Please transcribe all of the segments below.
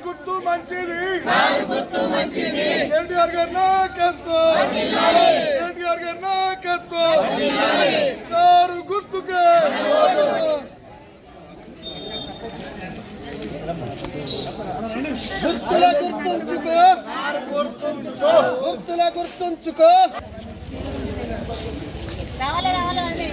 గుర్తు మంచిది కేటీఆర్ గారి నాయకత్వం కేటీఆర్ గారి నాయకత్వం కారు గుర్తుకే గుర్తుల గుర్తుంచుకో రావాలి రావాలి అండి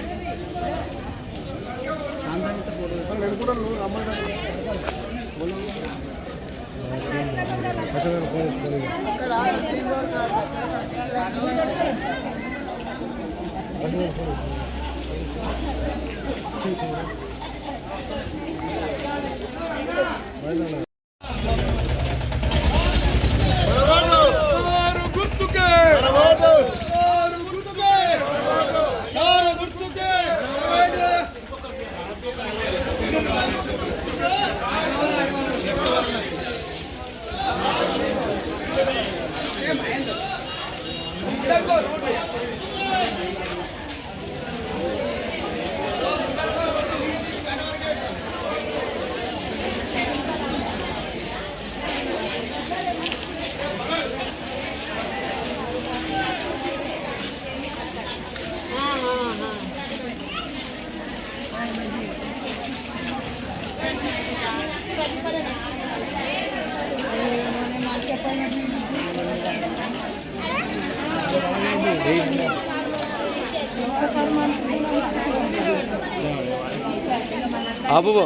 Abu bu.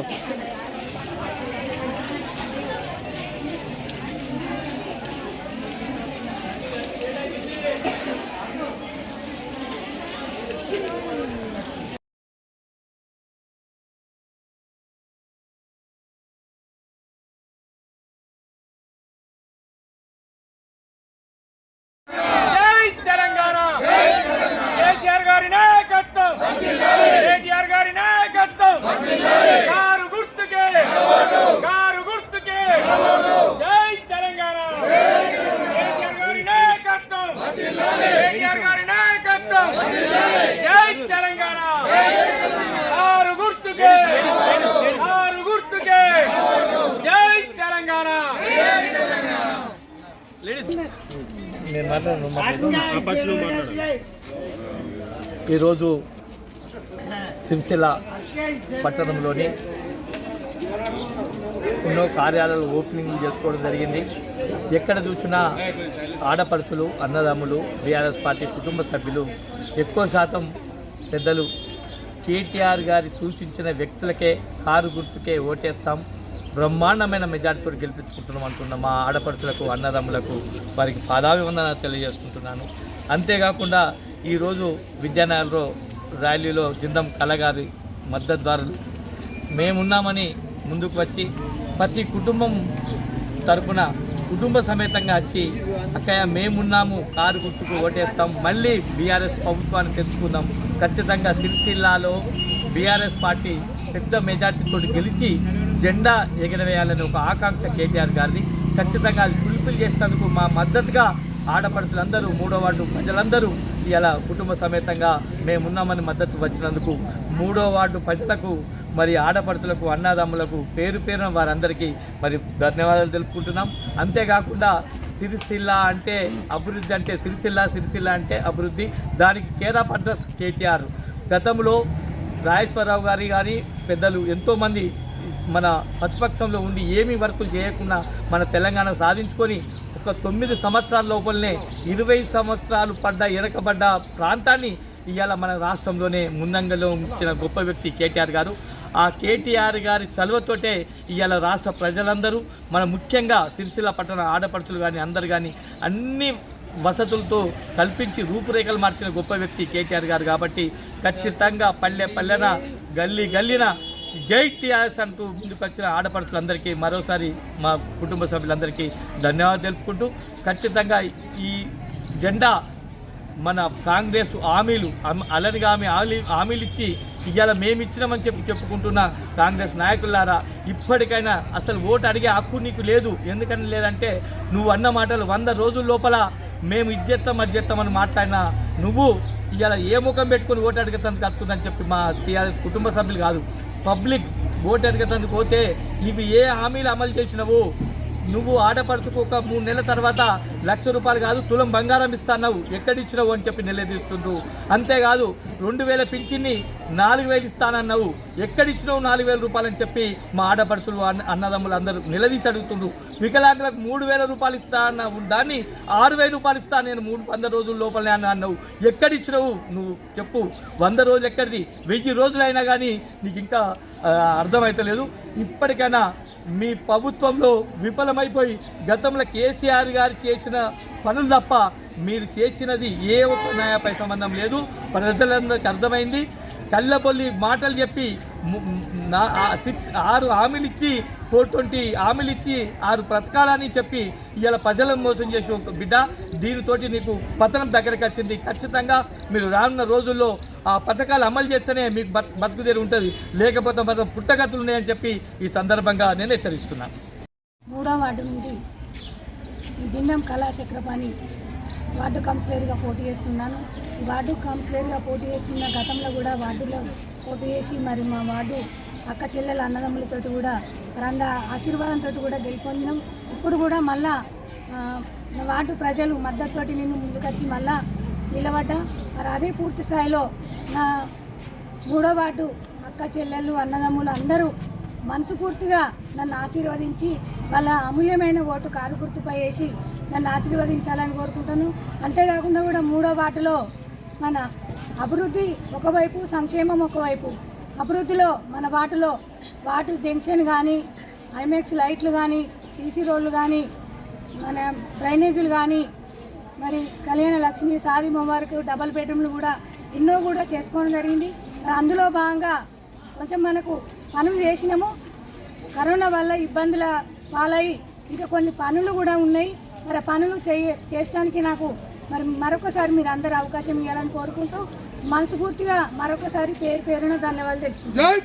ఈరోజు సిరిసిల్ల పట్టణంలోని ఎన్నో కార్యాలయాలు ఓపెనింగ్ చేసుకోవడం జరిగింది. ఎక్కడ చూసినా ఆడపడుచులు, అన్నదమ్ములు, బీఆర్ఎస్ పార్టీ కుటుంబ సభ్యులు ఎక్కువ శాతం పెద్దలు కేటీఆర్ గారి సూచించిన వ్యక్తులకే కారు గుర్తుకే ఓటేస్తాం, బ్రహ్మాండమైన మెజార్టీతో గెలిపించుకుంటున్నాం అంటున్న మా ఆడపడుచులకు, అన్నదమ్ములకు వారికి పాదాభివందనాలు తెలియజేసుకుంటున్నాను. అంతేకాకుండా ఈరోజు విద్యానగర్లో ర్యాలీలో జిందం కళగారి మద్దతు ద్వారా మేమున్నామని ముందుకు వచ్చి ప్రతి కుటుంబం తరఫున కుటుంబ సమేతంగా వచ్చి అక్కయ్య మేమున్నాము, కారు గుర్తుకు ఓటేస్తాం, మళ్ళీ బీఆర్ఎస్ ప్రభుత్వాన్ని తెచ్చుకుందాం, ఖచ్చితంగా సిరిసిల్లాలో బీఆర్ఎస్ పార్టీ పెద్ద మెజార్టీతో గెలిచి జెండా ఎగరవేయాలని ఒక ఆకాంక్ష కేటీఆర్ గారిది. ఖచ్చితంగా అది ఫుల్ఫిల్ చేసేందుకు మా మద్దతుగా ఆడపడుచులందరూ, 3వ వార్డు ప్రజలందరూ ఇలా కుటుంబ సమేతంగా మేమున్నామని మద్దతు వచ్చినందుకు 3వ వార్డు ప్రజలకు, మరి ఆడపడుచులకు, అన్నదమ్ములకు పేరు పేరున వారందరికీ మరి ధన్యవాదాలు తెలుపుకుంటున్నాం. అంతేకాకుండా సిరిసిల్ల అంటే అభివృద్ధి, అంటే సిరిసిల్ల అంటే అభివృద్ధి, దానికి కేరాఫ్ అడ్రస్ కేటీఆర్. గతంలో రాజేశ్వరరావు గారి కానీ పెద్దలు ఎంతోమంది మన ప్రతిపక్షంలో ఉండి ఏమీ వర్కులు చేయకుండా మన తెలంగాణ సాధించుకొని ఒక 9 సంవత్సరాల లోపలనే 20 సంవత్సరాలు వెనకబడ్డ ప్రాంతాన్ని ఇవాళ మన రాష్ట్రంలోనే ముందంగలో ఉంచిన గొప్ప వ్యక్తి కేటీఆర్ గారు. ఆ కేటీఆర్ గారి చలువతోటే ఇవాళ రాష్ట్ర ప్రజలందరూ, మన ముఖ్యంగా సిరిసిల్ల పట్టణ ఆడపడుచులు కానీ అందరు కానీ అన్ని వసతులతో కల్పించి రూపురేఖలు మార్చిన గొప్ప వ్యక్తి కేటీఆర్ గారు. కాబట్టి ఖచ్చితంగా పల్లెన గల్లిన జై టీఆర్ఎస్ అంటూ ముందుకు వచ్చిన ఆడపడుచులందరికీ మరోసారి మా కుటుంబ సభ్యులందరికీ ధన్యవాదాలు తెలుపుకుంటూ, ఖచ్చితంగా ఈ జెండా మన కాంగ్రెస్ అలరిగా హామీలు ఇచ్చి ఇవాళ మేము ఇచ్చినామని చెప్పుకుంటున్న కాంగ్రెస్ నాయకులారా, ఇప్పటికైనా అసలు ఓటు అడిగే హక్కు నీకు లేదు. ఎందుకని లేదంటే నువ్వు అన్న మాటలు 100 రోజుల లోపల మేము ఇచ్చేస్తామని మాట్లాడినా నువ్వు ఇవాళ ఏ ముఖం పెట్టుకుని ఓటు అడిగేందుకు వస్తుందని చెప్పి మా టీఆర్ఎస్ కుటుంబ సభ్యులు కాదు, పబ్లిక్ ఓటు అడిగేందుకు పోతే నీకు ఏ హామీలు అమలు చేసినావు? నువ్వు ఆడపడుచుకు ఒక 3 నెలల తర్వాత ₹1,00,000 కాదు తులం బంగారం ఇస్తాన్నావు, ఎక్కడిచ్చినావు అని చెప్పి నిలదీస్తుండ్రు. అంతేకాదు 2,000 పింఛన్ని 4,000 ఇస్తానన్నావు, ఎక్కడిచ్చినావు ₹4,000 అని చెప్పి మా ఆడపడుచులు అన్నదమ్ములు అందరూ నిలదీసి అడుగుతుండ్రు. వికలాంగులకు ₹3,000 ఇస్తా అన్నావు, దాన్ని ₹6,000 ఇస్తా నేను 100 రోజుల లోపలనే అన్నావు, ఎక్కడిచ్చినావు నువ్వు చెప్పు? 100 రోజులు ఎక్కడిది? 1000 రోజులైనా కానీ నీకు ఇంకా అర్థమవుతలేదు. ఇప్పటికైనా మీ ప్రభుత్వంలో విఫలమైపోయి గతంలో కేసీఆర్ గారు చేసిన పనులు తప్ప మీరు చేసినది ఏ ఒక్క న్యాయపై సంబంధం లేదు. ప్రజలందరికీ అర్థమైంది. కళ్ళబొల్లి మాటలు చెప్పి 6 హామీలు ఇచ్చి 420 హామీలు ఇచ్చి 6 పథకాలని చెప్పి ఇవాళ ప్రజలను మోసం చేసి ఒక బిడ్డ, దీనితోటి నీకు పతనం దగ్గరికి వచ్చింది. ఖచ్చితంగా మీరు రానున్న రోజుల్లో ఆ పథకాలు అమలు చేస్తేనే మీకు బతుకుదేరు ఉంటుంది, లేకపోతే మనం పుట్టగతులు ఉన్నాయని చెప్పి ఈ సందర్భంగా నేను హెచ్చరిస్తున్నాను. 3వ వార్డు నుండి జిందం కళా చక్రపాణి వార్డు కౌన్సిలర్గా పోటీ చేస్తున్నాను. ఈ వార్డు కౌన్సిలర్గా పోటీ చేస్తున్న గతంలో కూడా వార్డులో పోటీ చేసి మరి మా వార్డు అక్క చెల్లెల అన్నదమ్ములతో కూడా ఆశీర్వాదంతో కూడా గెలుపొందినాం. ఇప్పుడు కూడా మళ్ళా వార్డు ప్రజలు మద్దతుతోటి నేను ముందుకొచ్చి మళ్ళా నిలబడ్డా. మరి అదే పూర్తి స్థాయిలో నా 3వ వార్డు అక్క చెల్లెళ్ళు అన్నదమ్ములు అందరూ మనస్ఫూర్తిగా నన్ను ఆశీర్వదించి వాళ్ళ అమూల్యమైన ఓటు కారు గుర్తుపై వేసి నన్ను ఆశీర్వదించాలని కోరుకుంటాను. అంతేకాకుండా కూడా 3వ వార్డులో మన అభివృద్ధి ఒకవైపు, సంక్షేమం ఒకవైపు. అభివృద్ధిలో మన వార్డు జంక్షన్ కానీ, ఐమాక్స్ లైట్లు కానీ, సీసీ రోడ్లు కానీ, మన డ్రైనేజీలు కానీ, మరి కళ్యాణ లక్ష్మి సారీ ముబారక్ డబల్ బెడ్రూమ్లు కూడా ఎన్నో కూడా చేసుకోవడం జరిగింది. అందులో భాగంగా కొంచెం మనకు పనులు చేసినాము. కరోనా వల్ల ఇబ్బందుల పాలై ఇంకా కొన్ని పనులు కూడా ఉన్నాయి. మరి పనులు చేయడానికి నాకు మరొకసారి మీరు అందరూ అవకాశం ఇవ్వాలని కోరుకుంటూ మనస్ఫూర్తిగా మరొకసారి పేరున ధన్యవాదాలు తెలుపుతున్నాను.